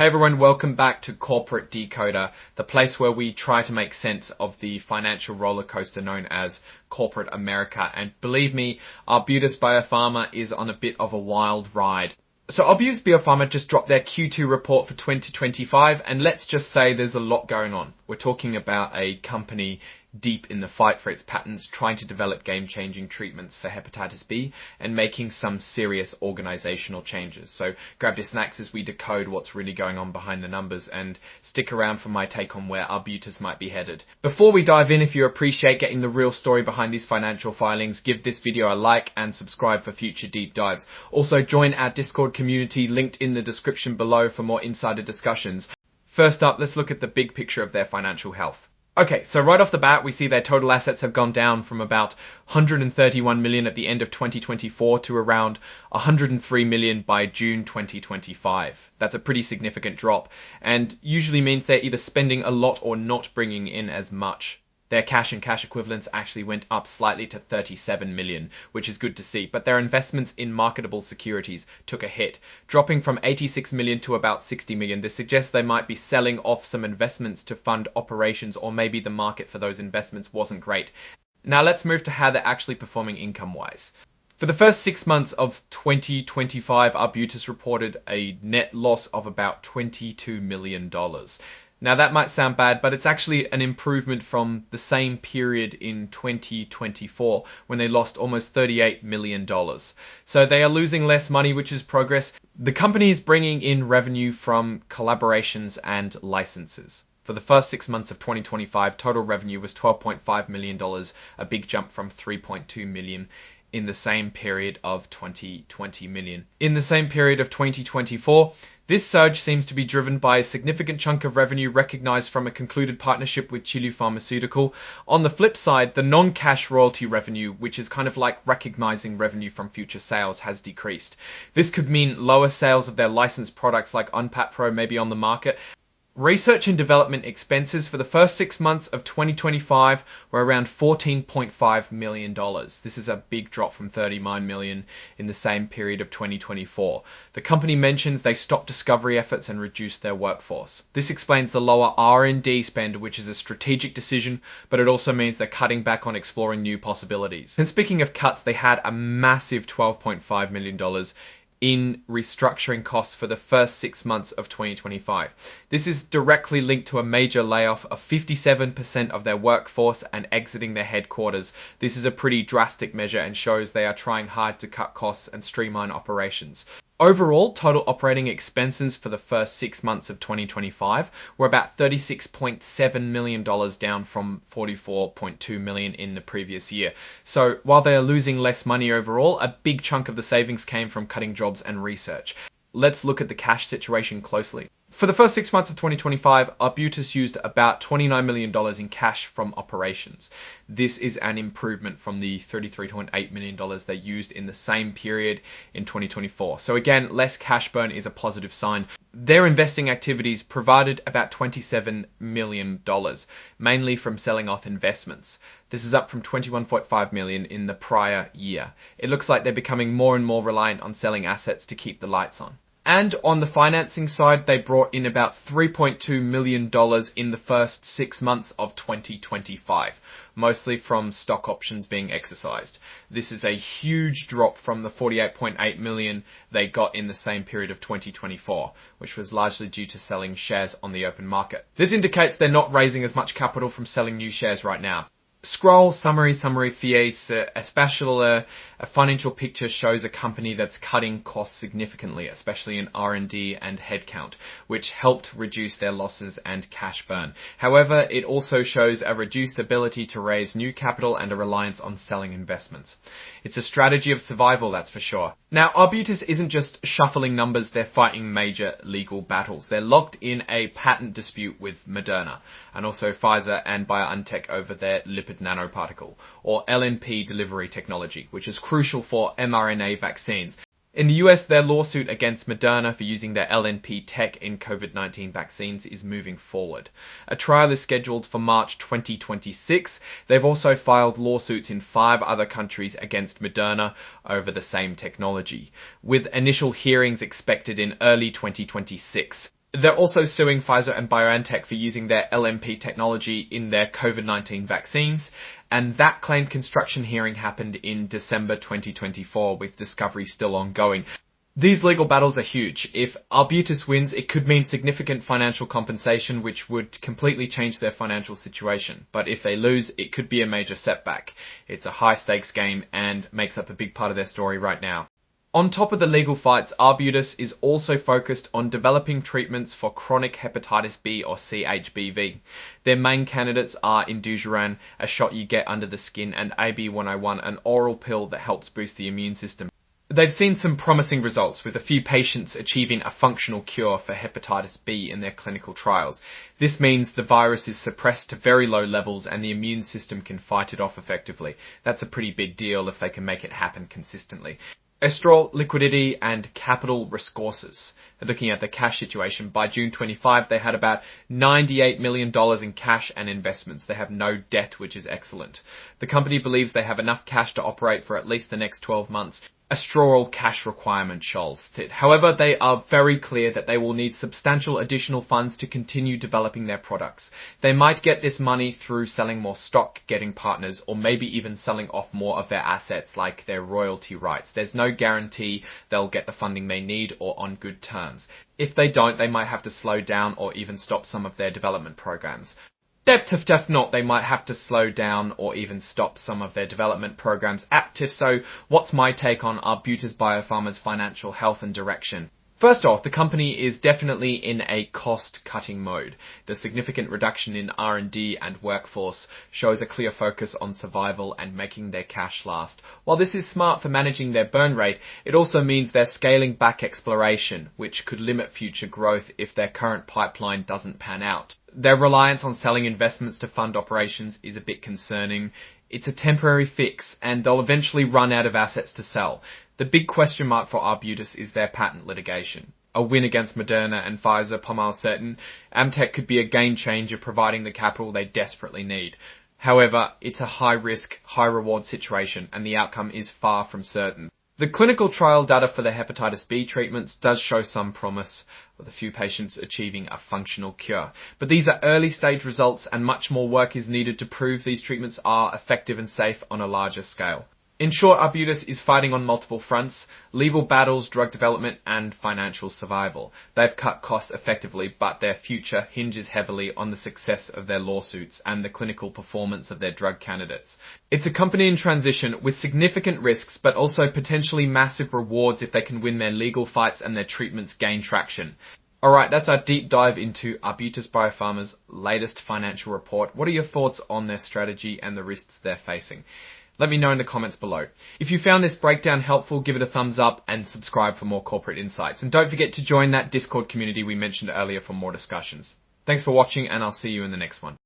Hey everyone, welcome back to Corporate Decoder, the place where we try to make sense of the financial roller coaster known as corporate America. And believe me, Arbutus Biopharma is on a bit of a wild ride. So Arbutus Biopharma just dropped their Q2 report for 2025, and let's just say there's a lot going on. We're talking about a company deep in the fight for its patents, trying to develop game-changing treatments for hepatitis B, and making some serious organizational changes. So grab your snacks as we decode what's really going on behind the numbers, and stick around for my take on where Arbutus might be headed. Before we dive in, if you appreciate getting the real story behind these financial filings, give this video a like and subscribe for future deep dives. Also join our Discord community linked in the description below for more insider discussions. First up, let's look at the big picture of their financial health. Okay, so right off the bat, we see their total assets have gone down from about 131 million at the end of 2024 to around 103 million by June 2025. That's a pretty significant drop, and usually means they're either spending a lot or not bringing in as much. Their cash and cash equivalents actually went up slightly to 37 million, which is good to see, but their investments in marketable securities took a hit, dropping from 86 million to about 60 million. This suggests they might be selling off some investments to fund operations, or maybe the market for those investments wasn't great. Now let's move to how they're actually performing income-wise. For the first 6 months of 2025, Arbutus reported a net loss of about $22 million. Now that might sound bad, but it's actually an improvement from the same period in 2024 when they lost almost $38 million. So they are losing less money, which is progress. The company is bringing in revenue from collaborations and licenses. For the first 6 months of 2025, total revenue was $12.5 million, a big jump from $3.2 million in the same period of 2020 million. In the same period of 2024, this surge seems to be driven by a significant chunk of revenue recognized from a concluded partnership with Chile Pharmaceutical. On the flip side, the non-cash royalty revenue, which is kind of like recognizing revenue from future sales, has decreased. This could mean lower sales of their licensed products like Unpat Pro may be on the market. Research and development expenses for the first 6 months of 2025 were around $14.5 million. This is a big drop from $39 million in the same period of 2024. The company mentions they stopped discovery efforts and reduced their workforce. This explains the lower R&D spend, which is a strategic decision, but it also means they're cutting back on exploring new possibilities. And speaking of cuts, they had a massive $12.5 million in restructuring costs for the first 6 months of 2025. This is directly linked to a major layoff of 57% of their workforce and exiting their headquarters. This is a pretty drastic measure and shows they are trying hard to cut costs and streamline operations. Overall, total operating expenses for the first 6 months of 2025 were about $36.7 million, down from $44.2 million in the previous year. So while they are losing less money overall, a big chunk of the savings came from cutting jobs and research. Let's look at the cash situation closely. For the first 6 months of 2025, Arbutus used about $29 million in cash from operations. This is an improvement from the $33.8 million they used in the same period in 2024. So again, less cash burn is a positive sign. Their investing activities provided about $27 million, mainly from selling off investments. This is up from $21.5 million in the prior year. It looks like they're becoming more and more reliant on selling assets to keep the lights on. And on the financing side, they brought in about $3.2 million in the first 6 months of 2025, mostly from stock options being exercised. This is a huge drop from the $48.8 million they got in the same period of 2024, which was largely due to selling shares on the open market. This indicates they're not raising as much capital from selling new shares right now. Scroll summary fies, a financial picture shows a company that's cutting costs significantly, especially in R&D and headcount, which helped reduce their losses and cash burn. However, it also shows a reduced ability to raise new capital and a reliance on selling investments. It's a strategy of survival, that's for sure. Now, Arbutus isn't just shuffling numbers, they're fighting major legal battles. They're locked in a patent dispute with Moderna, and also Pfizer and BioNTech over their lipid nanoparticle, or LNP delivery technology, which is crucial for mRNA vaccines. In the US, their lawsuit against Moderna for using their LNP tech in COVID-19 vaccines is moving forward. A trial is scheduled for March 2026. They've also filed lawsuits in 5 other countries against Moderna over the same technology, with initial hearings expected in early 2026. They're also suing Pfizer and BioNTech for using their LNP technology in their COVID-19 vaccines, and that claim construction hearing happened in December 2024, with discovery still ongoing. These legal battles are huge. If Arbutus wins, it could mean significant financial compensation, which would completely change their financial situation. But if they lose, it could be a major setback. It's a high-stakes game and makes up a big part of their story right now. On top of the legal fights, Arbutus is also focused on developing treatments for chronic hepatitis B or CHBV. Their main candidates are Indusiran, a shot you get under the skin, and AB-101, an oral pill that helps boost the immune system. They've seen some promising results, with a few patients achieving a functional cure for hepatitis B in their clinical trials. This means the virus is suppressed to very low levels and the immune system can fight it off effectively. That's a pretty big deal if they can make it happen consistently. Estrol, liquidity, and capital resources. Looking at the cash situation, by June 25, they had about $98 million in cash and investments. They have no debt, which is excellent. The company believes they have enough cash to operate for at least the next 12 months. A straw cash requirement shall sit. However, they are very clear that they will need substantial additional funds to continue developing their products. They might get this money through selling more stock, getting partners, or maybe even selling off more of their assets like their royalty rights. There's no guarantee they'll get the funding they need or on good terms. If they don't, they might have to slow down or even stop some of their development programs. Def not, they might have to slow down or even stop some of their development programs. So what's my take on Arbutus Biopharma's financial health and direction? First off, the company is definitely in a cost-cutting mode. The significant reduction in R&D and workforce shows a clear focus on survival and making their cash last. While this is smart for managing their burn rate, it also means they're scaling back exploration, which could limit future growth if their current pipeline doesn't pan out. Their reliance on selling investments to fund operations is a bit concerning. It's a temporary fix, and they'll eventually run out of assets to sell. The big question mark for Arbutus is their patent litigation. A win against Moderna and Pfizer, Pomal certain, Amtech could be a game changer, providing the capital they desperately need. However, it's a high-risk, high-reward situation, and the outcome is far from certain. The clinical trial data for the hepatitis B treatments does show some promise, with a few patients achieving a functional cure. But these are early-stage results, and much more work is needed to prove these treatments are effective and safe on a larger scale. In short, Arbutus is fighting on multiple fronts: legal battles, drug development, and financial survival. They've cut costs effectively, but their future hinges heavily on the success of their lawsuits and the clinical performance of their drug candidates. It's a company in transition with significant risks, but also potentially massive rewards if they can win their legal fights and their treatments gain traction. Alright, that's our deep dive into Arbutus Biopharma's latest financial report. What are your thoughts on their strategy and the risks they're facing? Let me know in the comments below. If you found this breakdown helpful, give it a thumbs up and subscribe for more corporate insights. And don't forget to join that Discord community we mentioned earlier for more discussions. Thanks for watching, and I'll see you in the next one.